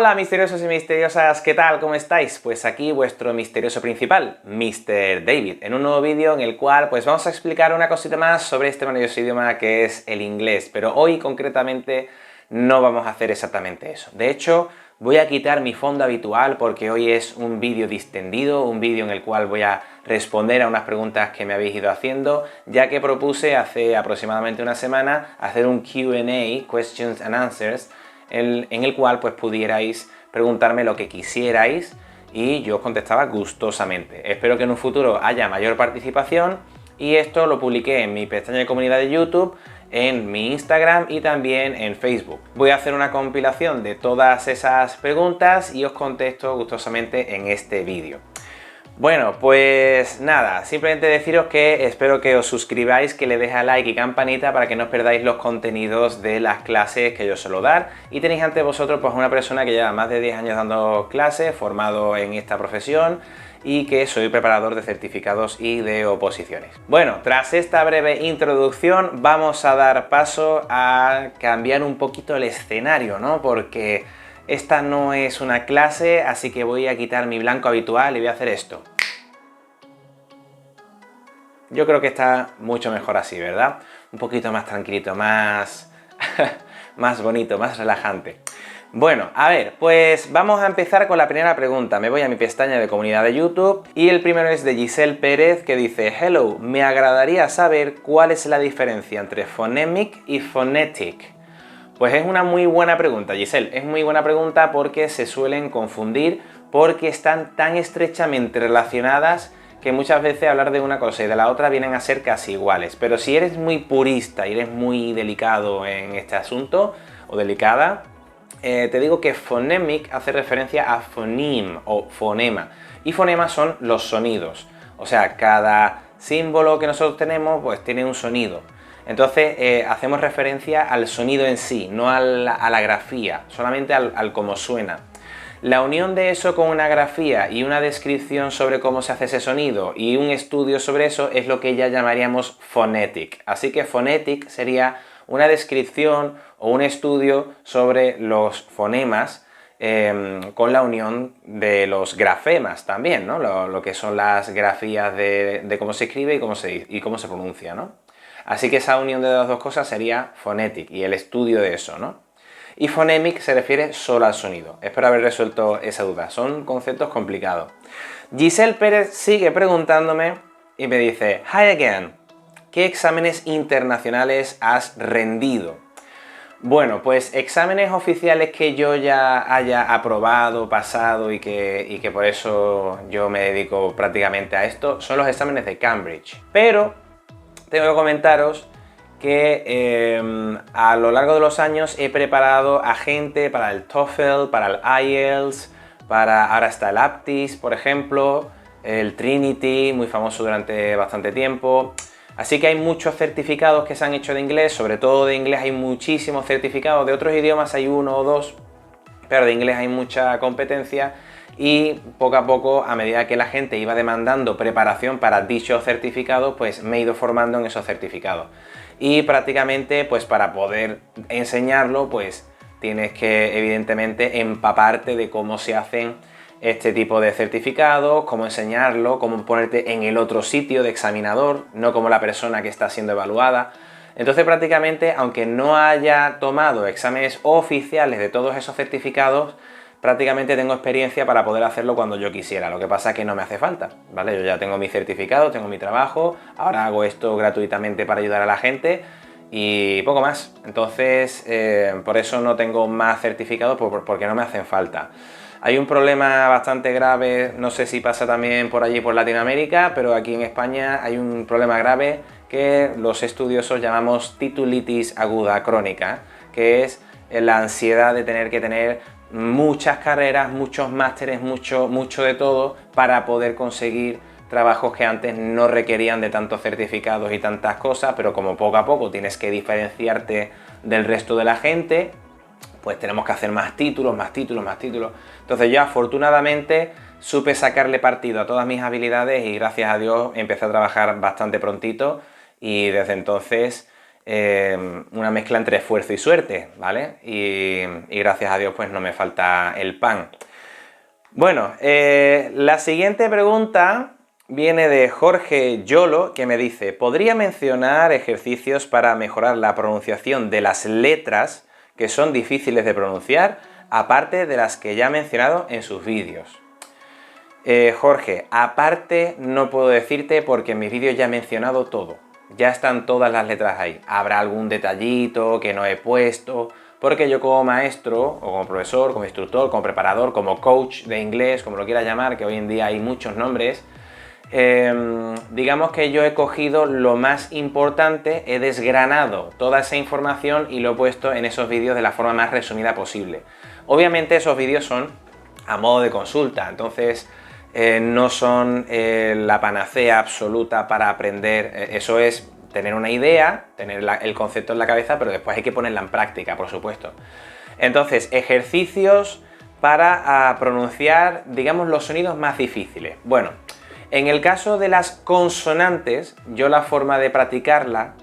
Hola misteriosos y misteriosas, ¿qué tal? ¿Cómo estáis? Pues aquí vuestro misterioso principal, Mr. David, en un nuevo vídeo en el cual pues vamos a explicar una cosita más sobre este maravilloso idioma que es el inglés, pero hoy concretamente no vamos a hacer exactamente eso. De hecho, voy a quitar mi fondo habitual porque hoy es un vídeo distendido, un vídeo en el cual voy a responder a unas preguntas que me habéis ido haciendo, ya que propuse hace aproximadamente una semana hacer un Q&A, Questions and Answers, en el cual pues pudierais preguntarme lo que quisierais y yo os contestaba gustosamente. Espero que en un futuro haya mayor participación y esto lo publiqué en mi pestaña de comunidad de YouTube, en mi Instagram y también en Facebook. Voy a hacer una compilación de todas esas preguntas y os contesto gustosamente en este vídeo. Bueno, pues nada, simplemente deciros que espero que os suscribáis, que le dejéis a like y campanita para que no os perdáis los contenidos de las clases que yo suelo dar. Y tenéis ante vosotros pues una persona que lleva más de 10 años dando clases, formado en esta profesión y que soy preparador de certificados y de oposiciones. Bueno, tras esta breve introducción vamos a dar paso a cambiar un poquito el escenario, ¿no? Porque esta no es una clase, así que voy a quitar mi blanco habitual y voy a hacer esto. Yo creo que está mucho mejor así, ¿verdad? Un poquito más tranquilito, más bonito, más relajante. Bueno, a ver, pues vamos a empezar con la primera pregunta. Me voy a mi pestaña de comunidad de YouTube y el primero es de Giselle Pérez, que dice: Hello, me agradaría saber cuál es la diferencia entre phonemic y phonetic. Pues es una muy buena pregunta, Giselle. Es muy buena pregunta porque se suelen confundir, porque están tan estrechamente relacionadas que muchas veces hablar de una cosa y de la otra vienen a ser casi iguales. Pero si eres muy purista y eres muy delicado en este asunto, o delicada, te digo que phonemic hace referencia a phoneme o fonema. Y fonemas son los sonidos. O sea, cada símbolo que nosotros tenemos pues tiene un sonido. Entonces hacemos referencia al sonido en sí, no a la grafía, solamente al cómo suena. La unión de eso con una grafía y una descripción sobre cómo se hace ese sonido y un estudio sobre eso es lo que ya llamaríamos phonetic. Así que phonetic sería una descripción o un estudio sobre los fonemas con la unión de los grafemas también, ¿no? Lo que son las grafías de cómo se escribe y cómo se pronuncia, ¿no? Así que esa unión de las dos cosas sería phonetic y el estudio de eso, ¿no? Y phonemic se refiere solo al sonido. Espero haber resuelto esa duda. Son conceptos complicados. Giselle Pérez sigue preguntándome y me dice: Hi again, ¿qué exámenes internacionales has rendido? Bueno, pues exámenes oficiales que yo ya haya aprobado, pasado y que por eso yo me dedico prácticamente a esto son los exámenes de Cambridge. Pero tengo que comentaros que a lo largo de los años he preparado a gente para el TOEFL, para el IELTS, ahora está el APTIS, por ejemplo, el Trinity, muy famoso durante bastante tiempo. Así que hay muchos certificados que se han hecho de inglés, sobre todo de inglés hay muchísimos certificados, de otros idiomas hay uno o dos, pero de inglés hay mucha competencia. Y poco a poco, a medida que la gente iba demandando preparación para dichos certificados, pues me he ido formando en esos certificados. Y prácticamente, pues para poder enseñarlo, pues tienes que evidentemente empaparte de cómo se hacen este tipo de certificados, cómo enseñarlo, cómo ponerte en el otro sitio de examinador, no como la persona que está siendo evaluada. Entonces prácticamente, aunque no haya tomado exámenes oficiales de todos esos certificados, prácticamente tengo experiencia para poder hacerlo cuando yo quisiera. Lo que pasa es que no me hace falta, ¿vale? Yo ya tengo mi certificado, tengo mi trabajo, ahora hago esto gratuitamente para ayudar a la gente y poco más. Entonces, por eso no tengo más certificados, porque no me hacen falta. Hay un problema bastante grave, no sé si pasa también por allí por Latinoamérica, pero aquí en España hay un problema grave que los estudiosos llamamos titulitis aguda crónica, que es la ansiedad de tener que tener muchas carreras, muchos másteres, mucho de todo para poder conseguir trabajos que antes no requerían de tantos certificados y tantas cosas, pero como poco a poco tienes que diferenciarte del resto de la gente, pues tenemos que hacer más títulos. Entonces yo afortunadamente supe sacarle partido a todas mis habilidades y gracias a Dios empecé a trabajar bastante prontito y desde entonces una mezcla entre esfuerzo y suerte, ¿vale? Y gracias a Dios pues no me falta el pan. Bueno, la siguiente pregunta viene de Jorge Yolo, que me dice: ¿podría mencionar ejercicios para mejorar la pronunciación de las letras que son difíciles de pronunciar, aparte de las que ya ha mencionado en sus vídeos? Jorge, aparte no puedo decirte porque en mis vídeos ya he mencionado todo. Ya están todas las letras ahí. Habrá algún detallito que no he puesto, porque yo como maestro, o como profesor, como instructor, como preparador, como coach de inglés, como lo quieras llamar, que hoy en día hay muchos nombres, digamos que yo he cogido lo más importante, he desgranado toda esa información y lo he puesto en esos vídeos de la forma más resumida posible. Obviamente esos vídeos son a modo de consulta, entonces no son la panacea absoluta para aprender. Eso es tener una idea, tener el concepto en la cabeza, pero después hay que ponerla en práctica, por supuesto. Entonces, ejercicios para pronunciar, digamos, los sonidos más difíciles. Bueno, en el caso de las consonantes, yo la forma de practicarla,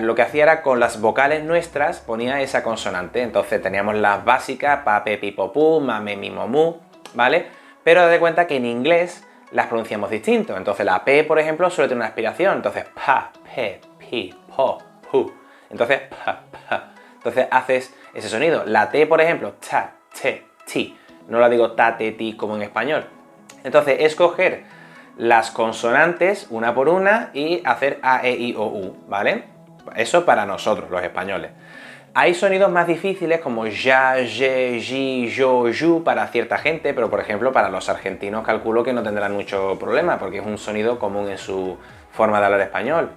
lo que hacía era con las vocales nuestras, ponía esa consonante. Entonces teníamos las básicas, pa, pe, pi, po, pu, ma, me, mi, mo, mu, ¿vale? Pero dad cuenta que en inglés las pronunciamos distinto. Entonces la P, por ejemplo, suele tener una aspiración. Entonces pa, pe, pi, po, pu. Entonces pa, pa. Entonces haces ese sonido. La T, por ejemplo, ta, te, ti. No la digo ta, te, ti como en español. Entonces escoger las consonantes una por una y hacer A, E, I, O, U, ¿vale? Eso para nosotros, los españoles. Hay sonidos más difíciles como ya, ye, ji, yo, yu para cierta gente, pero por ejemplo para los argentinos calculo que no tendrán mucho problema porque es un sonido común en su forma de hablar español.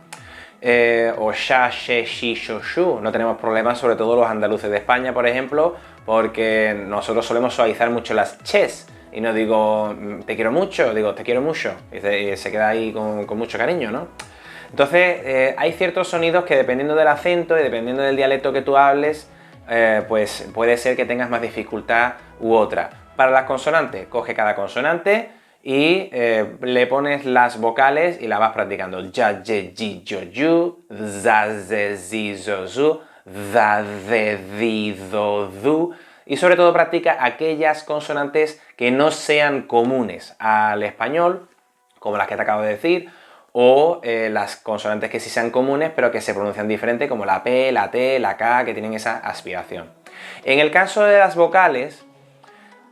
O ya, she, shi, yo, shu. No tenemos problemas, sobre todo los andaluces de España, por ejemplo, porque nosotros solemos suavizar mucho las ches. Y no digo te quiero mucho, digo te quiero mucho. Y se queda ahí con mucho cariño, ¿no? Entonces, hay ciertos sonidos que dependiendo del acento y dependiendo del dialecto que tú hables, pues puede ser que tengas más dificultad u otra. Para las consonantes, coge cada consonante y le pones las vocales y la vas practicando. Ya, ye, ji, yo, yu, za, ze, zi, zo, zu, da, de, di, do, du. Y sobre todo practica aquellas consonantes que no sean comunes al español, como las que te acabo de decir, o las consonantes que sí sean comunes pero que se pronuncian diferente, como la P, la T, la K, que tienen esa aspiración. En el caso de las vocales,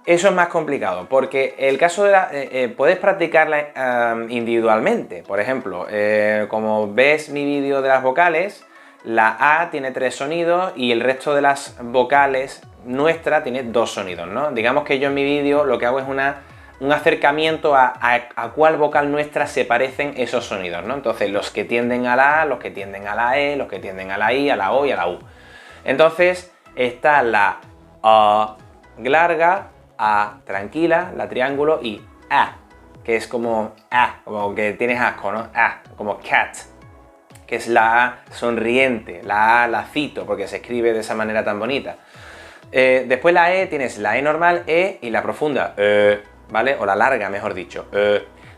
eso es más complicado, porque el caso de puedes practicarla individualmente. Por ejemplo, como ves mi vídeo de las vocales, la A tiene 3 sonidos y el resto de las vocales nuestra tiene 2 sonidos, ¿no? Digamos que yo en mi vídeo lo que hago es un acercamiento a cuál vocal nuestra se parecen esos sonidos, ¿no? Entonces, los que tienden a la A, los que tienden a la E, los que tienden a la I, a la O y a la U. Entonces, está la A larga, A tranquila, la triángulo y A, que es como A, como que tienes asco, ¿no? A, como cat, que es la A sonriente, la A lacito, porque se escribe de esa manera tan bonita. Después la E, tienes la E normal, E, y la profunda, ¿vale? O la larga, mejor dicho.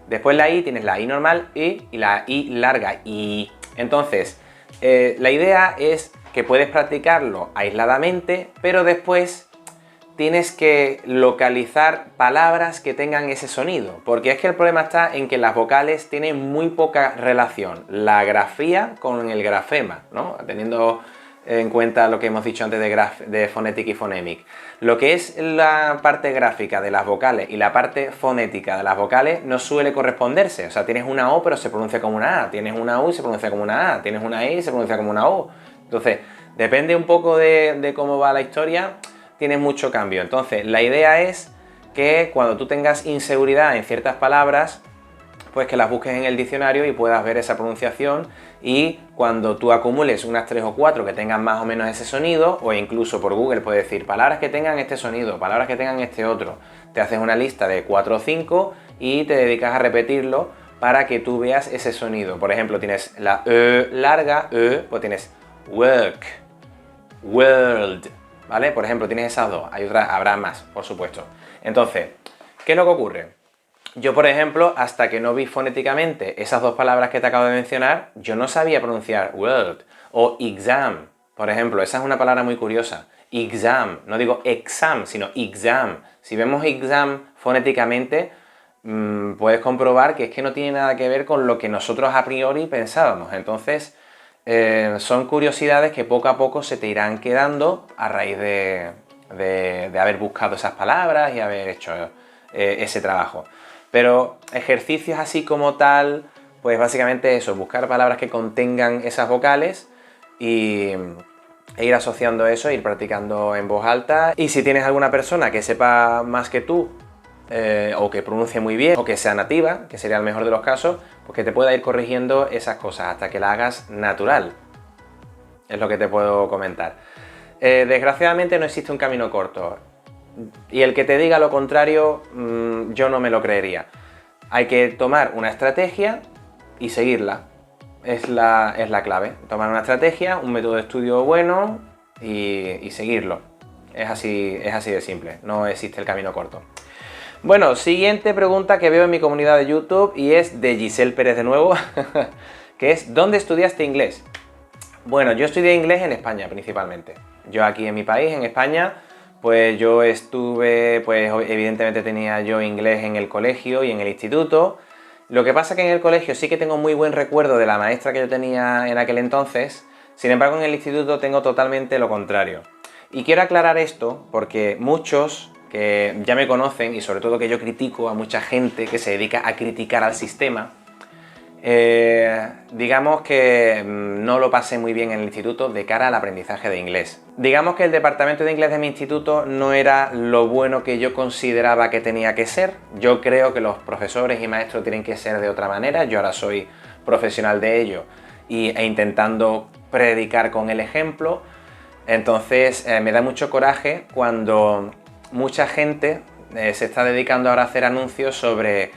Después la I, tienes la I normal, I, y la I larga, I. Entonces, la idea es que puedes practicarlo aisladamente, pero después tienes que localizar palabras que tengan ese sonido, porque es que el problema está en que las vocales tienen muy poca relación, la grafía con el grafema, ¿no? Teniendo en cuenta lo que hemos dicho antes de phonetic y phonemic. Lo que es la parte gráfica de las vocales y la parte fonética de las vocales no suele corresponderse. O sea, tienes una O pero se pronuncia como una A, tienes una U y se pronuncia como una A, tienes una I y se pronuncia como una O. Entonces, depende un poco de cómo va la historia, tienes mucho cambio. Entonces, la idea es que cuando tú tengas inseguridad en ciertas palabras, pues que las busques en el diccionario y puedas ver esa pronunciación, y cuando tú acumules unas 3 o 4 que tengan más o menos ese sonido, o incluso por Google puedes decir palabras que tengan este sonido, palabras que tengan este otro, te haces una lista de 4 o 5 y te dedicas a repetirlo para que tú veas ese sonido. Por ejemplo, tienes la larga, pues tienes work, world, ¿vale? Por ejemplo, tienes esas dos, hay otras, habrá más, por supuesto. Entonces, ¿qué es lo que ocurre? Yo, por ejemplo, hasta que no vi fonéticamente esas dos palabras que te acabo de mencionar, yo no sabía pronunciar word o exam. Por ejemplo, esa es una palabra muy curiosa. Exam, no digo exam, sino exam. Si vemos exam fonéticamente, puedes comprobar que es que no tiene nada que ver con lo que nosotros a priori pensábamos. Entonces, son curiosidades que poco a poco se te irán quedando a raíz de haber buscado esas palabras y haber hecho ese trabajo. Pero ejercicios así como tal, pues básicamente eso, buscar palabras que contengan esas vocales e ir asociando eso, ir practicando en voz alta. Y si tienes alguna persona que sepa más que tú, o que pronuncie muy bien, o que sea nativa, que sería el mejor de los casos, pues que te pueda ir corrigiendo esas cosas hasta que la hagas natural. Es lo que te puedo comentar. Desgraciadamente no existe un camino corto. Y el que te diga lo contrario, yo no me lo creería. Hay que tomar una estrategia y seguirla. Es la clave. Tomar una estrategia, un método de estudio bueno y seguirlo. Es así de simple. No existe el camino corto. Bueno, siguiente pregunta que veo en mi comunidad de YouTube y es de Giselle Pérez de nuevo, que es ¿dónde estudiaste inglés? Bueno, yo estudié inglés en España principalmente. Yo aquí en mi país, en España, pues yo estuve, pues evidentemente tenía yo inglés en el colegio y en el instituto. Lo que pasa que en el colegio sí que tengo muy buen recuerdo de la maestra que yo tenía en aquel entonces, sin embargo en el instituto tengo totalmente lo contrario. Y quiero aclarar esto porque muchos que ya me conocen y sobre todo que yo critico a mucha gente que se dedica a criticar al sistema, digamos que no lo pasé muy bien en el instituto de cara al aprendizaje de inglés. Digamos que el departamento de inglés de mi instituto no era lo bueno que yo consideraba que tenía que ser. Yo creo que los profesores y maestros tienen que ser de otra manera. Yo ahora soy profesional de ello e intentando predicar con el ejemplo. Entonces me da mucho coraje cuando mucha gente se está dedicando ahora a hacer anuncios sobre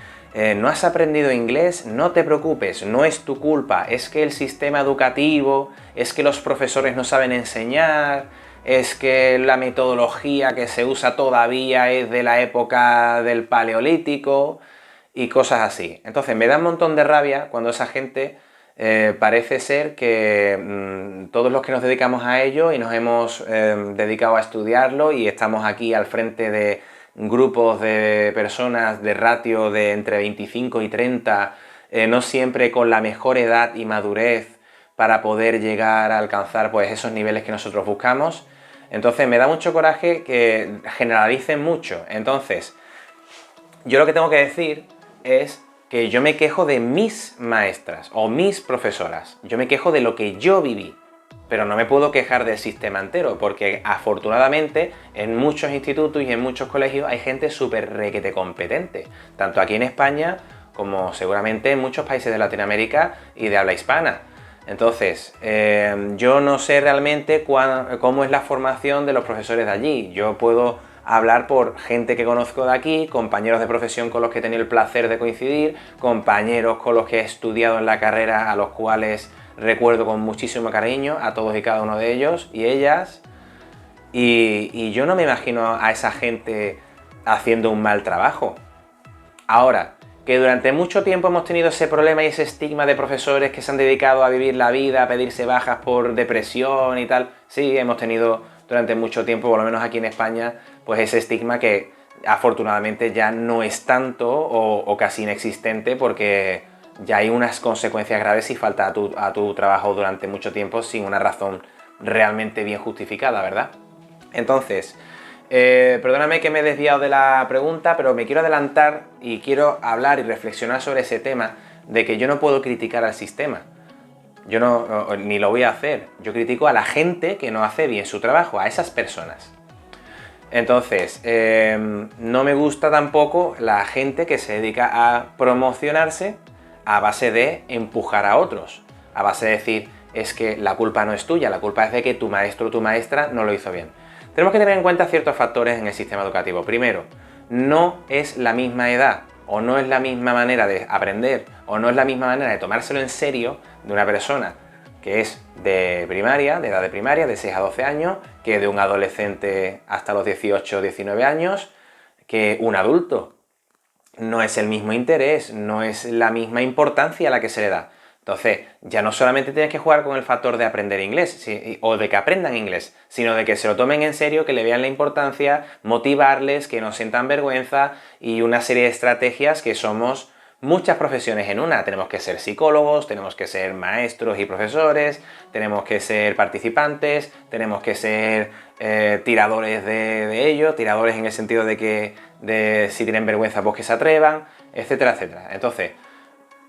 no has aprendido inglés, no te preocupes, no es tu culpa, es que el sistema educativo, es que los profesores no saben enseñar, es que la metodología que se usa todavía es de la época del Paleolítico y cosas así. Entonces me da un montón de rabia cuando esa gente parece ser que todos los que nos dedicamos a ello y nos hemos dedicado a estudiarlo y estamos aquí al frente de grupos de personas de ratio de entre 25 y 30, no siempre con la mejor edad y madurez para poder llegar a alcanzar pues, esos niveles que nosotros buscamos. Entonces me da mucho coraje que generalicen mucho. Entonces, yo lo que tengo que decir es que yo me quejo de mis maestras o mis profesoras. Yo me quejo de lo que yo viví. Pero no me puedo quejar del sistema entero, porque afortunadamente en muchos institutos y en muchos colegios hay gente súper requete competente, tanto aquí en España como seguramente en muchos países de Latinoamérica y de habla hispana. Entonces, yo no sé realmente cómo es la formación de los profesores de allí. Yo puedo hablar por gente que conozco de aquí, compañeros de profesión con los que he tenido el placer de coincidir, compañeros con los que he estudiado en la carrera, a los cuales recuerdo con muchísimo cariño a todos y cada uno de ellos y ellas, y yo no me imagino a esa gente haciendo un mal trabajo. Ahora, que durante mucho tiempo hemos tenido ese problema y ese estigma de profesores que se han dedicado a vivir la vida, a pedirse bajas por depresión y tal, sí, hemos tenido durante mucho tiempo, por lo menos aquí en España, pues ese estigma que afortunadamente ya no es tanto o casi inexistente porque ya hay unas consecuencias graves si falta a tu trabajo durante mucho tiempo sin una razón realmente bien justificada, ¿verdad? Entonces, perdóname que me he desviado de la pregunta, pero me quiero adelantar y quiero hablar y reflexionar sobre ese tema de que yo no puedo criticar al sistema. Yo ni lo voy a hacer. Yo critico a la gente que no hace bien su trabajo, a esas personas. Entonces, no me gusta tampoco la gente que se dedica a promocionarse a base de empujar a otros, a base de decir, es que la culpa no es tuya, la culpa es de que tu maestro o tu maestra no lo hizo bien. Tenemos que tener en cuenta ciertos factores en el sistema educativo. Primero, no es la misma edad, o no es la misma manera de aprender, o no es la misma manera de tomárselo en serio de una persona que es de primaria, de edad de primaria, de 6 a 12 años, que de un adolescente hasta los 18 o 19 años, que un adulto. no es el mismo interés, no es la misma importancia a la que se le da. Entonces, ya no solamente tienes que jugar con el factor de aprender inglés, o de que aprendan inglés, sino de que se lo tomen en serio, que le vean la importancia, motivarles, que no sientan vergüenza y una serie de estrategias que somos muchas profesiones en una. Tenemos que ser psicólogos, tenemos que ser maestros y profesores, tenemos que ser participantes, tenemos que ser tiradores de ello, tiradores en el sentido de que si tienen vergüenza pues que se atrevan, etcétera, etcétera. Entonces,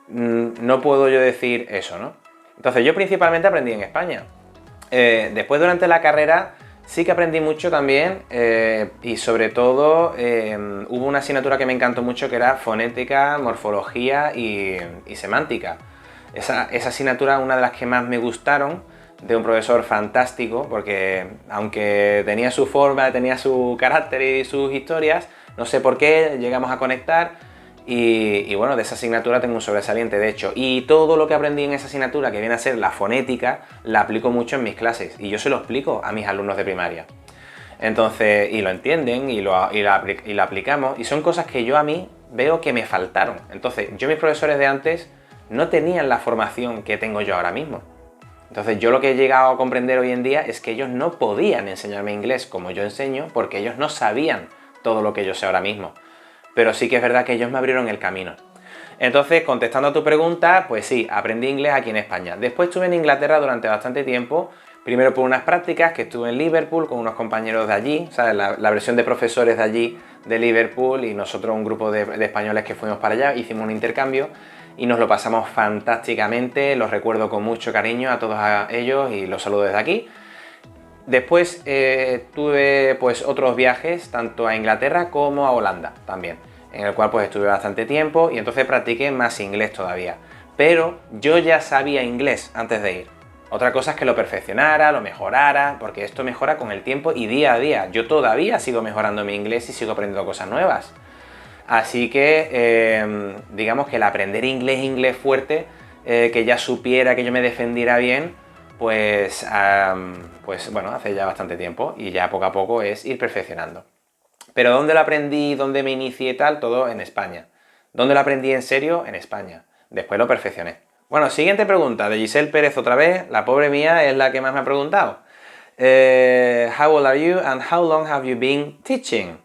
no puedo yo decir eso, ¿no? Entonces yo principalmente aprendí en España. Después durante la carrera sí que aprendí mucho también y sobre todo hubo una asignatura que me encantó mucho que era fonética, morfología y semántica. Esa asignatura es una de las que más me gustaron, de un profesor fantástico, porque aunque tenía su forma, tenía su carácter y sus historias, no sé por qué llegamos a conectar. Y bueno, de esa asignatura tengo un sobresaliente, de hecho. Y todo lo que aprendí en esa asignatura, que viene a ser la fonética, la aplico mucho en mis clases. Y yo se lo explico a mis alumnos de primaria. Entonces, y lo entienden y lo aplicamos. Y son cosas que yo a mí veo que me faltaron. Entonces, mis profesores de antes no tenían la formación que tengo yo ahora mismo. Entonces, yo lo que he llegado a comprender hoy en día es que ellos no podían enseñarme inglés como yo enseño porque ellos no sabían todo lo que yo sé ahora mismo. Pero sí que es verdad que ellos me abrieron el camino. Entonces, contestando a tu pregunta, pues sí, aprendí inglés aquí en España. Después estuve en Inglaterra durante bastante tiempo, primero por unas prácticas que estuve en Liverpool con unos compañeros de allí, ¿sabes? La versión de profesores de allí, de Liverpool, y nosotros un grupo de españoles que fuimos para allá, hicimos un intercambio y nos lo pasamos fantásticamente, los recuerdo con mucho cariño a todos ellos y los saludo desde aquí. Después tuve pues otros viajes, tanto a Inglaterra como a Holanda también, en el cual pues estuve bastante tiempo y entonces practiqué más inglés todavía. Pero yo ya sabía inglés antes de ir. Otra cosa es que lo perfeccionara, lo mejorara, porque esto mejora con el tiempo y día a día. Yo todavía sigo mejorando mi inglés y sigo aprendiendo cosas nuevas. Así que digamos que el aprender inglés fuerte, que ya supiera, que yo me defendiera bien, pues bueno, hace ya bastante tiempo y ya poco a poco es ir perfeccionando. Pero ¿dónde lo aprendí, dónde me inicié y tal? Todo en España. ¿Dónde lo aprendí en serio? En España. Después lo perfeccioné. Bueno, siguiente pregunta de Giselle Pérez otra vez. La pobre mía es la que más me ha preguntado. How old are you and how long have you been teaching?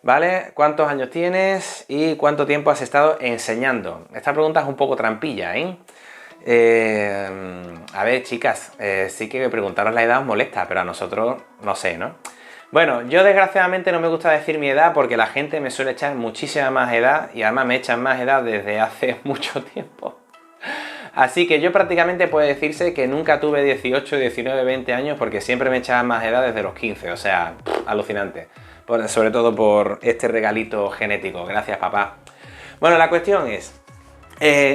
¿Vale? ¿Cuántos años tienes y cuánto tiempo has estado enseñando? Esta pregunta es un poco trampilla, ¿eh? A ver, chicas, sí que preguntaros la edad os molesta, pero a nosotros no sé, ¿no? Bueno, yo desgraciadamente no me gusta decir mi edad porque la gente me suele echar muchísima más edad y además me echan más edad desde hace mucho tiempo. Así que yo prácticamente puede decirse que nunca tuve 18, 19, 20 años porque siempre me echaban más edad desde los 15, o sea, alucinante. Sobre todo por este regalito genético, gracias papá. Bueno, la cuestión es,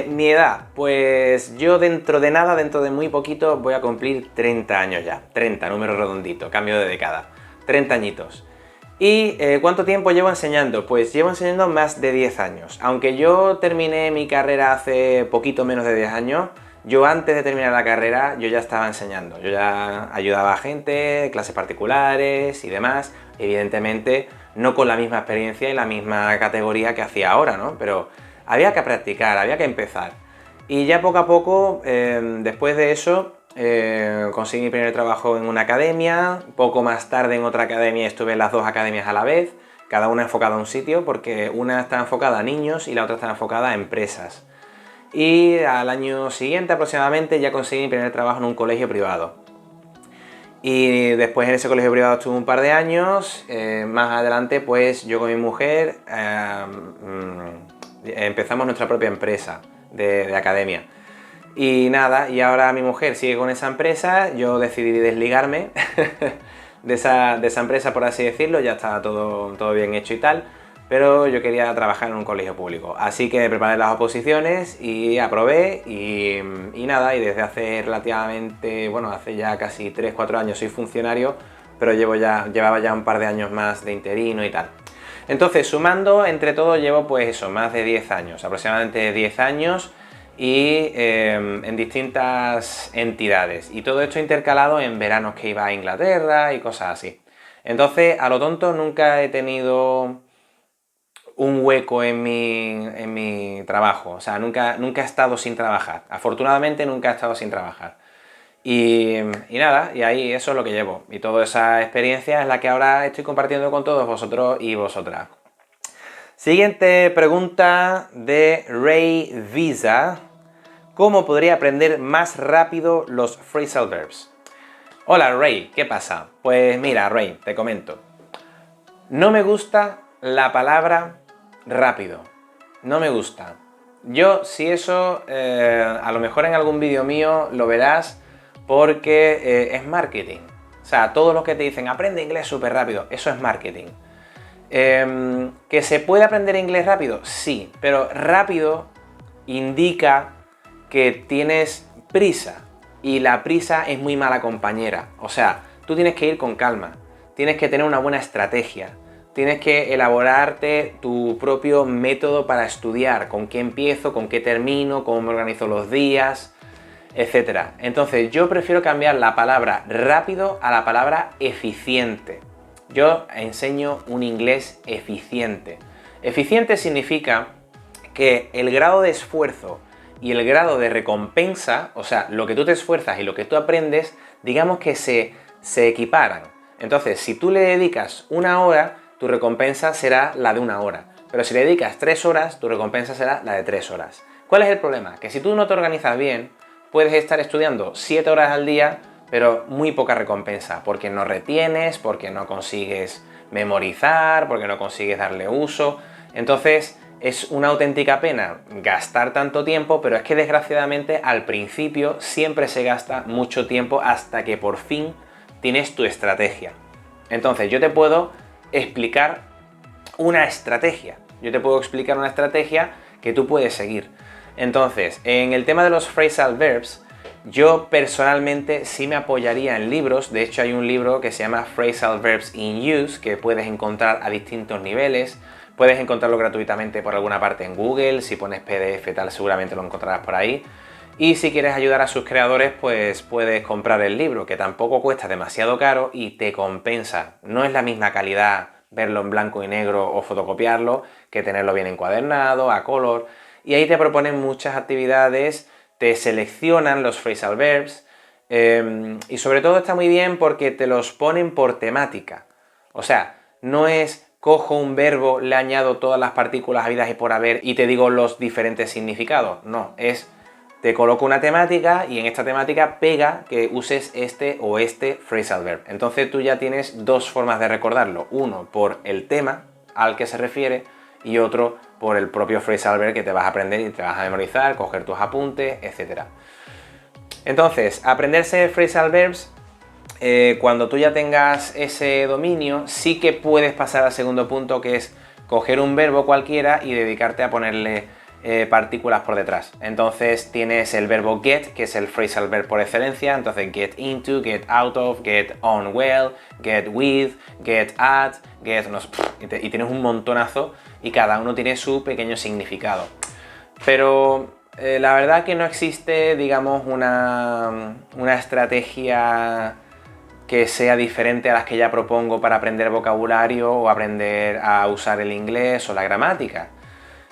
mi edad, pues yo dentro de nada, dentro de muy poquito, voy a cumplir 30 años ya. 30, número redondito, cambio de década. 30 añitos. ¿Y cuánto tiempo llevo enseñando? Pues llevo enseñando más de 10 años. Aunque yo terminé mi carrera hace poquito menos de 10 años, yo antes de terminar la carrera, yo ya estaba enseñando. Yo ya ayudaba a gente, clases particulares y demás. Evidentemente, no con la misma experiencia y la misma categoría que hacía ahora, ¿no? Pero había que practicar, había que empezar. Y ya poco a poco, después de eso, conseguí mi primer trabajo en una academia. Poco más tarde en otra academia estuve en las dos academias a la vez, cada una enfocada a un sitio, porque una está enfocada a niños y la otra está enfocada a empresas. Y al año siguiente aproximadamente ya conseguí mi primer trabajo en un colegio privado. Y después en ese colegio privado estuve un par de años. Más adelante pues yo con mi mujer empezamos nuestra propia empresa de academia. Y nada, y ahora mi mujer sigue con esa empresa, yo decidí desligarme de esa empresa, por así decirlo, ya está todo bien hecho y tal, pero yo quería trabajar en un colegio público. Así que me preparé las oposiciones y aprobé y nada, y desde hace relativamente, bueno, hace ya casi 3-4 años soy funcionario, pero llevaba ya un par de años más de interino y tal. Entonces, sumando, entre todo llevo pues eso, más de 10 años, aproximadamente 10 años, y en distintas entidades. Y todo esto intercalado en veranos que iba a Inglaterra y cosas así. Entonces, a lo tonto, nunca he tenido un hueco en mi trabajo. O sea, nunca he estado sin trabajar. Afortunadamente nunca he estado sin trabajar. Y nada, y ahí eso es lo que llevo. Y toda esa experiencia es la que ahora estoy compartiendo con todos vosotros y vosotras. Siguiente pregunta de Ray Visa. ¿Cómo podría aprender más rápido los phrasal verbs? Hola Ray, ¿qué pasa? Pues mira Ray, te comento. No me gusta la palabra rápido. No me gusta. Yo, si eso, a lo mejor en algún vídeo mío lo verás porque es marketing. O sea, todos los que te dicen aprende inglés súper rápido, eso es marketing. ¿Que se puede aprender inglés rápido? Sí, pero rápido indica que tienes prisa y la prisa es muy mala compañera. O sea, tú tienes que ir con calma, tienes que tener una buena estrategia, tienes que elaborarte tu propio método para estudiar, con qué empiezo, con qué termino, cómo me organizo los días, etc. Entonces yo prefiero cambiar la palabra rápido a la palabra eficiente. Yo enseño un inglés eficiente. Eficiente significa que el grado de esfuerzo y el grado de recompensa, o sea, lo que tú te esfuerzas y lo que tú aprendes, digamos que se equiparan. Entonces, si tú le dedicas 1 hora, tu recompensa será la de 1 hora. Pero si le dedicas 3 horas, tu recompensa será la de 3 horas. ¿Cuál es el problema? Que si tú no te organizas bien, puedes estar estudiando 7 horas al día, pero muy poca recompensa, porque no retienes, porque no consigues memorizar, porque no consigues darle uso. Entonces, es una auténtica pena gastar tanto tiempo, pero es que desgraciadamente al principio siempre se gasta mucho tiempo hasta que por fin tienes tu estrategia. Entonces yo te puedo explicar una estrategia. Yo te puedo explicar una estrategia que tú puedes seguir. Entonces, en el tema de los phrasal verbs, yo personalmente sí me apoyaría en libros. De hecho, hay un libro que se llama Phrasal Verbs in Use, que puedes encontrar a distintos niveles. Puedes encontrarlo gratuitamente por alguna parte en Google, si pones PDF tal seguramente lo encontrarás por ahí. Y si quieres ayudar a sus creadores, pues puedes comprar el libro, que tampoco cuesta demasiado caro y te compensa. No es la misma calidad verlo en blanco y negro o fotocopiarlo que tenerlo bien encuadernado, a color. Y ahí te proponen muchas actividades, te seleccionan los phrasal verbs y sobre todo está muy bien porque te los ponen por temática. O sea, no es cojo un verbo, le añado todas las partículas habidas y por haber y te digo los diferentes significados. No, es te coloco una temática y en esta temática pega que uses este o este phrasal verb. Entonces tú ya tienes dos formas de recordarlo. Uno por el tema al que se refiere y otro por el propio phrasal verb que te vas a aprender y te vas a memorizar, coger tus apuntes, etc. Entonces, aprenderse phrasal verbs, cuando tú ya tengas ese dominio, sí que puedes pasar al segundo punto, que es coger un verbo cualquiera y dedicarte a ponerle partículas por detrás. Entonces tienes el verbo get, que es el phrasal verb por excelencia. Entonces get into, get out of, get on well, get with, get at, get... No sé, y tienes un montonazo y cada uno tiene su pequeño significado. Pero la verdad que no existe, digamos, una estrategia que sea diferente a las que ya propongo para aprender vocabulario o aprender a usar el inglés o la gramática.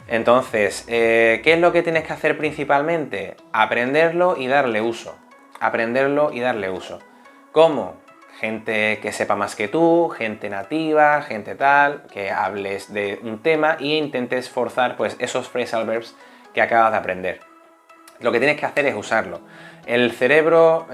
Entonces, ¿qué es lo que tienes que hacer principalmente? Aprenderlo y darle uso. Aprenderlo y darle uso. ¿Cómo? Gente que sepa más que tú, gente nativa, gente tal, que hables de un tema e intentes forzar pues, esos phrasal verbs que acabas de aprender. Lo que tienes que hacer es usarlo. El cerebro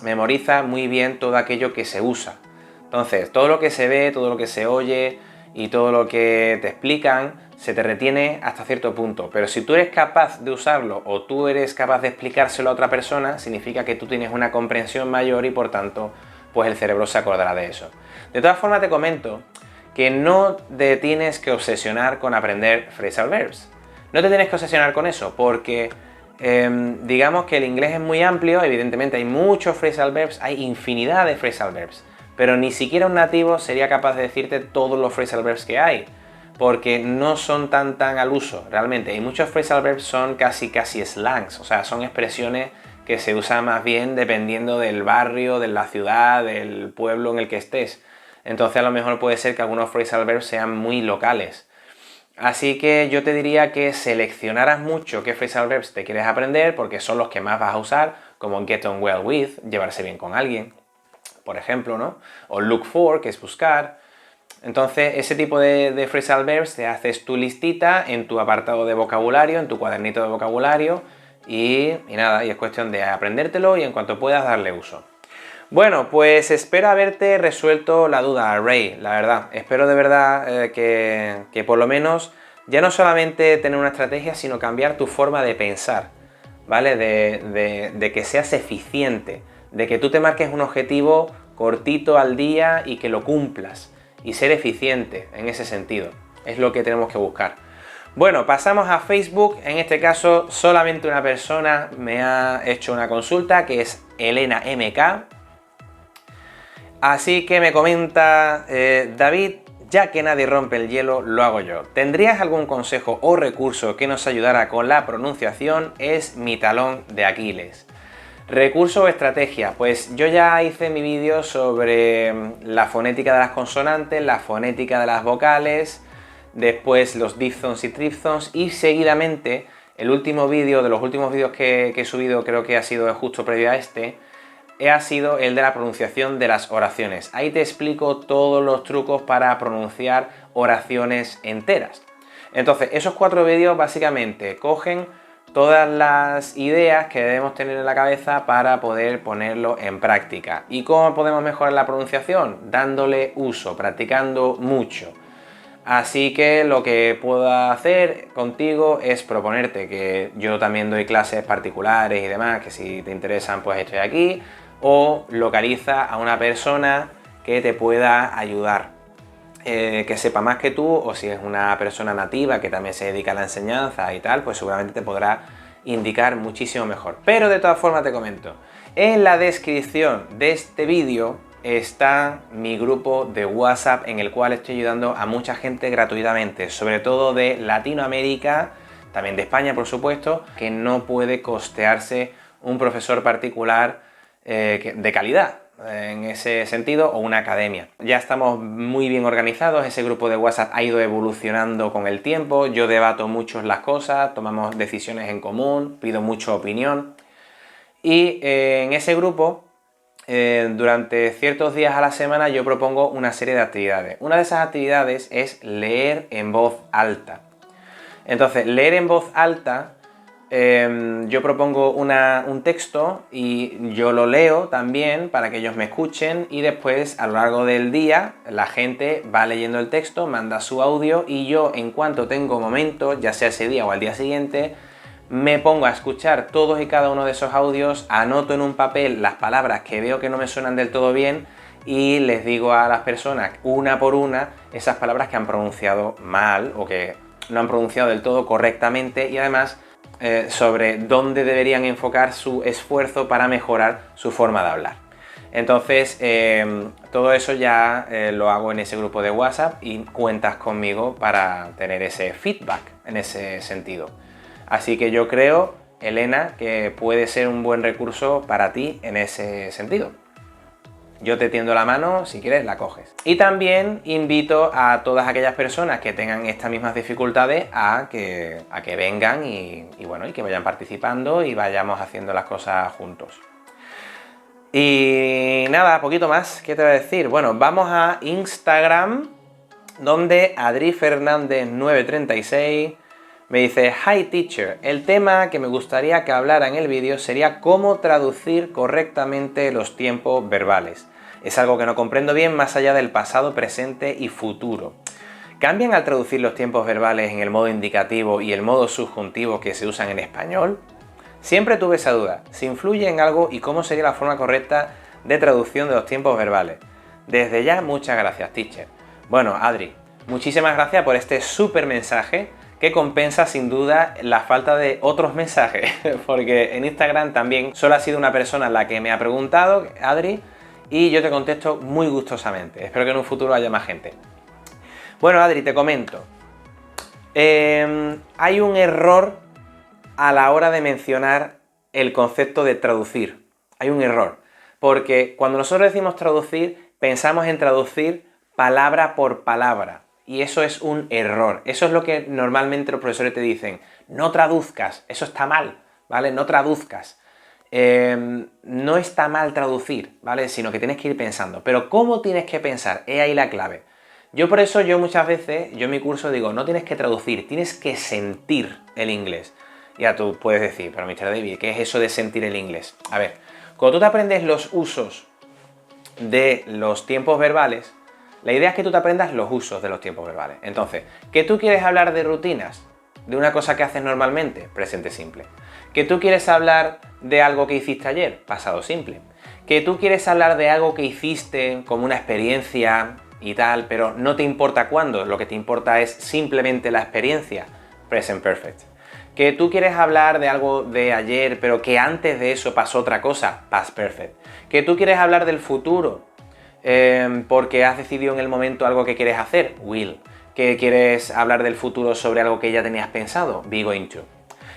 memoriza muy bien todo aquello que se usa. Entonces, todo lo que se ve, todo lo que se oye y todo lo que te explican se te retiene hasta cierto punto. Pero si tú eres capaz de usarlo o tú eres capaz de explicárselo a otra persona, significa que tú tienes una comprensión mayor y por tanto, pues el cerebro se acordará de eso. De todas formas, te comento que no te tienes que obsesionar con aprender phrasal verbs. No te tienes que obsesionar con eso porque digamos que el inglés es muy amplio, evidentemente hay muchos phrasal verbs, hay infinidad de phrasal verbs, pero ni siquiera un nativo sería capaz de decirte todos los phrasal verbs que hay, porque no son tan al uso, realmente. Y muchos phrasal verbs son casi slangs, o sea, son expresiones que se usan más bien dependiendo del barrio, de la ciudad, del pueblo en el que estés. Entonces a lo mejor puede ser que algunos phrasal verbs sean muy locales. Así que yo te diría que seleccionaras mucho qué phrasal verbs te quieres aprender, porque son los que más vas a usar, como get on well with, llevarse bien con alguien, por ejemplo, ¿no? O look for, que es buscar. Entonces, ese tipo de phrasal verbs te haces tu listita en tu apartado de vocabulario, en tu cuadernito de vocabulario, y nada, y es cuestión de aprendértelo y en cuanto puedas darle uso. Bueno, pues espero haberte resuelto la duda, Ray, la verdad. Espero de verdad que por lo menos ya no solamente tener una estrategia, sino cambiar tu forma de pensar, ¿vale? De que seas eficiente, de que tú te marques un objetivo cortito al día y que lo cumplas, y ser eficiente en ese sentido. Es lo que tenemos que buscar. Bueno, pasamos a Facebook. En este caso, solamente una persona me ha hecho una consulta, que es Elena MK. Así que me comenta David, ya que nadie rompe el hielo, lo hago yo. ¿Tendrías algún consejo o recurso que nos ayudara con la pronunciación? Es mi talón de Aquiles. ¿Recurso o estrategia? Pues yo ya hice mi vídeo sobre la fonética de las consonantes, la fonética de las vocales, después los diphthongs y triphthongs, y seguidamente el último vídeo, de los últimos vídeos que he subido, creo que ha sido justo previo a este, ha sido el de la pronunciación de las oraciones. Ahí te explico todos los trucos para pronunciar oraciones enteras. Entonces, esos 4 vídeos básicamente cogen todas las ideas que debemos tener en la cabeza para poder ponerlo en práctica. ¿Y cómo podemos mejorar la pronunciación? Dándole uso, practicando mucho. Así que lo que puedo hacer contigo es proponerte que yo también doy clases particulares y demás, que si te interesan pues estoy aquí, o localiza a una persona que te pueda ayudar, que sepa más que tú, o si es una persona nativa que también se dedica a la enseñanza y tal, pues seguramente te podrá indicar muchísimo mejor. Pero de todas formas te comento, en la descripción de este vídeo está mi grupo de WhatsApp en el cual estoy ayudando a mucha gente gratuitamente, sobre todo de Latinoamérica, también de España por supuesto, que no puede costearse un profesor particular de calidad en ese sentido, o una academia. Ya estamos muy bien organizados, ese grupo de WhatsApp ha ido evolucionando con el tiempo, yo debato mucho las cosas, tomamos decisiones en común, pido mucha opinión, y en ese grupo durante ciertos días a la semana yo propongo una serie de actividades. Una de esas actividades es leer en voz alta. Entonces, leer en voz alta, yo propongo un texto y yo lo leo también para que ellos me escuchen, y después a lo largo del día la gente va leyendo el texto, manda su audio y yo, en cuanto tengo momento, ya sea ese día o al día siguiente, me pongo a escuchar todos y cada uno de esos audios, anoto en un papel las palabras que veo que no me suenan del todo bien y les digo a las personas una por una esas palabras que han pronunciado mal o que no han pronunciado del todo correctamente, y además sobre dónde deberían enfocar su esfuerzo para mejorar su forma de hablar. Entonces, todo eso ya lo hago en ese grupo de WhatsApp y cuentas conmigo para tener ese feedback en ese sentido. Así que yo creo, Elena, que puede ser un buen recurso para ti en ese sentido. Yo te tiendo la mano, si quieres la coges. Y también invito a todas aquellas personas que tengan estas mismas dificultades a que vengan y bueno, y que vayan participando y vayamos haciendo las cosas juntos. Y nada, poquito más, ¿qué te voy a decir? Bueno, vamos a Instagram, donde Adri Fernández 936 me dice: Hi teacher, el tema que me gustaría que hablara en el vídeo sería cómo traducir correctamente los tiempos verbales. Es algo que no comprendo bien más allá del pasado, presente y futuro. ¿Cambian al traducir los tiempos verbales en el modo indicativo y el modo subjuntivo que se usan en español? Siempre tuve esa duda, si influye en algo y cómo sería la forma correcta de traducción de los tiempos verbales. Desde ya, muchas gracias, teacher. Bueno, Adri, muchísimas gracias por este súper mensaje que compensa sin duda la falta de otros mensajes, porque en Instagram también solo ha sido una persona la que me ha preguntado, Adri, y yo te contesto muy gustosamente. Espero que en un futuro haya más gente. Bueno, Adri, te comento. Hay un error a la hora de mencionar el concepto de traducir. Hay un error, porque cuando nosotros decimos traducir, pensamos en traducir palabra por palabra. y eso es un error. Eso es lo que normalmente los profesores te dicen. No traduzcas, eso está mal, ¿vale? No traduzcas. No está mal traducir, ¿vale? Sino que tienes que ir pensando. Pero ¿cómo tienes que pensar? Es ahí la clave. Yo por eso muchas veces, yo en mi curso digo, no tienes que traducir, tienes que sentir el inglés. Ya tú puedes decir, pero Mr. David, ¿qué es eso de sentir el inglés? A ver, cuando tú te aprendes los usos de los tiempos verbales, la idea es que tú te aprendas los usos de los tiempos verbales. Entonces, ¿que tú quieres hablar de rutinas? De una cosa que haces normalmente, presente simple. ¿Que tú quieres hablar de algo que hiciste ayer? Pasado simple. ¿Que tú quieres hablar de algo que hiciste como una experiencia y tal, pero no te importa cuándo? Lo que te importa es simplemente la experiencia. Present perfect. ¿Que tú quieres hablar de algo de ayer, pero que antes de eso pasó otra cosa? Past perfect. ¿Que tú quieres hablar del futuro porque has decidido en el momento algo que quieres hacer? Will. ¿Que quieres hablar del futuro sobre algo que ya tenías pensado? Be going to.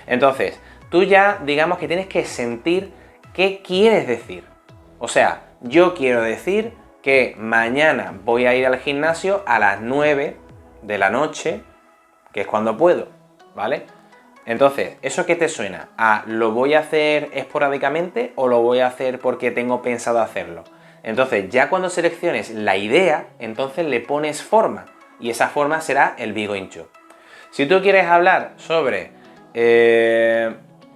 Entonces, tú ya digamos que tienes que sentir qué quieres decir. O sea, yo quiero decir que mañana voy a ir al gimnasio a las 9 de la noche, que es cuando puedo, ¿vale? Entonces, ¿eso qué te suena? ¿A lo voy a hacer esporádicamente o lo voy a hacer porque tengo pensado hacerlo? Entonces, ya cuando selecciones la idea, entonces le pones forma. Y esa forma será el be going to. Si tú quieres hablar sobre,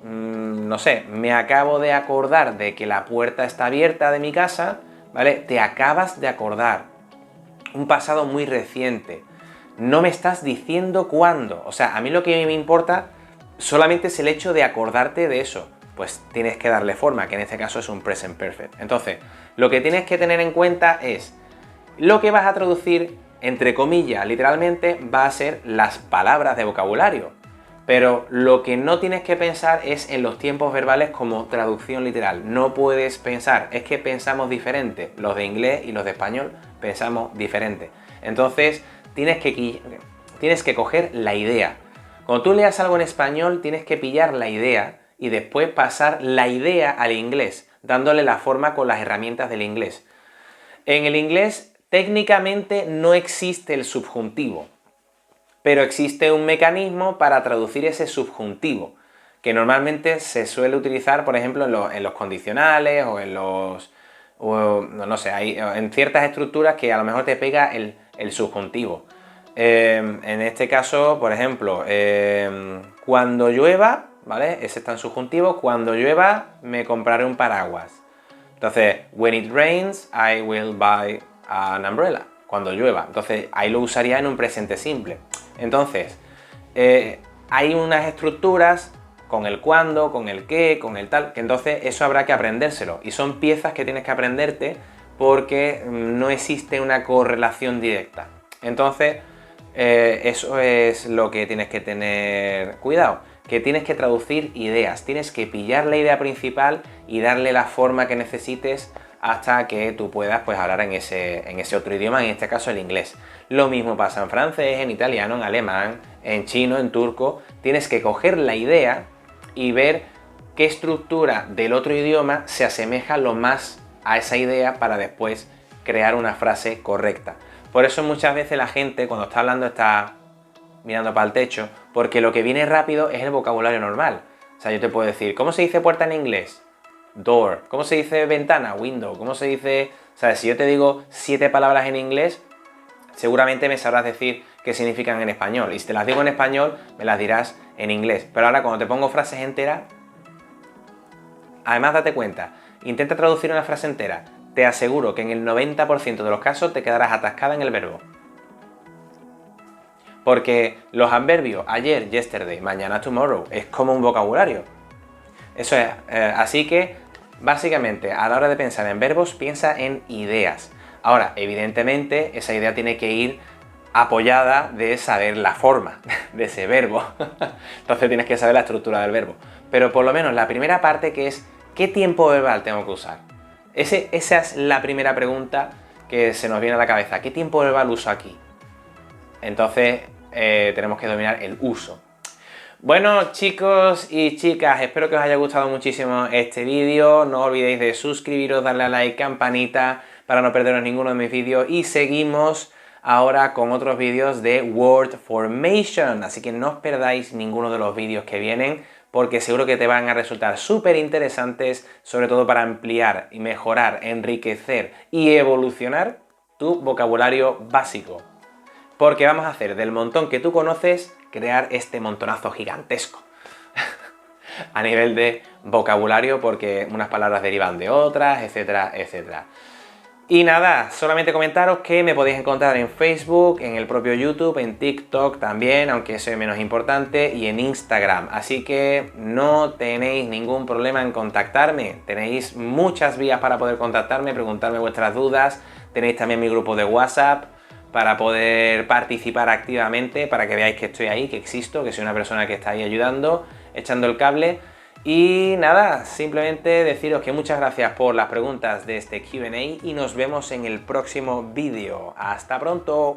no sé, me acabo de acordar de que la puerta está abierta de mi casa, ¿vale? Te acabas de acordar. Un pasado muy reciente. No me estás diciendo cuándo. O sea, a mí lo que me importa solamente es el hecho de acordarte de eso. Pues tienes que darle forma, que en este caso es un present perfect. Entonces, lo que tienes que tener en cuenta es lo que vas a traducir, entre comillas, literalmente, va a ser las palabras de vocabulario. Pero lo que no tienes que pensar es en los tiempos verbales como traducción literal. No puedes pensar, es que pensamos diferente. Los de inglés y los de español pensamos diferente. Entonces, tienes que coger la idea. Cuando tú leas algo en español, tienes que pillar la idea y después pasar la idea al inglés, dándole la forma con las herramientas del inglés. En el inglés, técnicamente no existe el subjuntivo, pero existe un mecanismo para traducir ese subjuntivo, que normalmente se suele utilizar, por ejemplo, en los condicionales o en los... no sé, en ciertas estructuras que a lo mejor te pega el subjuntivo. En este caso, por ejemplo, cuando llueva, ¿vale? Ese está en subjuntivo, cuando llueva me compraré un paraguas. Entonces, when it rains, I will buy an umbrella. Cuando llueva. Entonces, ahí lo usaría en un presente simple. Entonces, hay unas estructuras con el cuándo, con el qué, con el tal, que entonces eso habrá que aprendérselo. Y son piezas que tienes que aprenderte porque no existe una correlación directa. Entonces, eso es lo que tienes que tener cuidado, que tienes que traducir ideas, tienes que pillar la idea principal y darle la forma que necesites hasta que tú puedas pues, hablar en ese otro idioma, en este caso el inglés. Lo mismo pasa en francés, en italiano, en alemán, en chino, en turco. Tienes que coger la idea y ver qué estructura del otro idioma se asemeja lo más a esa idea para después crear una frase correcta. Por eso muchas veces la gente cuando está hablando está mirando para el techo, porque lo que viene rápido es el vocabulario normal. O sea, yo te puedo decir, ¿cómo se dice puerta en inglés? Door. ¿Cómo se dice ventana? Window. ¿Cómo se dice...? O sea, si yo te digo 7 palabras en inglés, seguramente me sabrás decir qué significan en español. Y si te las digo en español, me las dirás en inglés. Pero ahora cuando te pongo frases enteras, además date cuenta, intenta traducir una frase entera. Te aseguro que en el 90% de los casos te quedarás atascada en el verbo. Porque los adverbios ayer, yesterday, mañana, tomorrow, es como un vocabulario. Eso es, así que básicamente a la hora de pensar en verbos, piensa en ideas. Ahora, evidentemente, esa idea tiene que ir apoyada de saber la forma de ese verbo. Entonces tienes que saber la estructura del verbo. Pero por lo menos la primera parte que es, ¿qué tiempo verbal tengo que usar? Esa es la primera pregunta que se nos viene a la cabeza. ¿Qué tiempo verbal uso aquí? Entonces tenemos que dominar el uso. Bueno, chicos y chicas, espero que os haya gustado muchísimo este vídeo. No olvidéis de suscribiros, darle a like, campanita para no perderos ninguno de mis vídeos y seguimos ahora con otros vídeos de Word Formation, así que no os perdáis ninguno de los vídeos que vienen, porque seguro que te van a resultar súper interesantes, sobre todo para ampliar y mejorar, enriquecer y evolucionar tu vocabulario básico. Porque vamos a hacer del montón que tú conoces, crear este montonazo gigantesco a nivel de vocabulario, porque unas palabras derivan de otras, etcétera, etcétera. Y nada, solamente comentaros que me podéis encontrar en Facebook, en el propio YouTube, en TikTok también, aunque eso es menos importante, y en Instagram. Así que no tenéis ningún problema en contactarme. Tenéis muchas vías para poder contactarme, preguntarme vuestras dudas. Tenéis también mi grupo de WhatsApp para poder participar activamente, para que veáis que estoy ahí, que existo, que soy una persona que está ahí ayudando, echando el cable. Y nada, simplemente deciros que muchas gracias por las preguntas de este Q&A y nos vemos en el próximo vídeo. ¡Hasta pronto!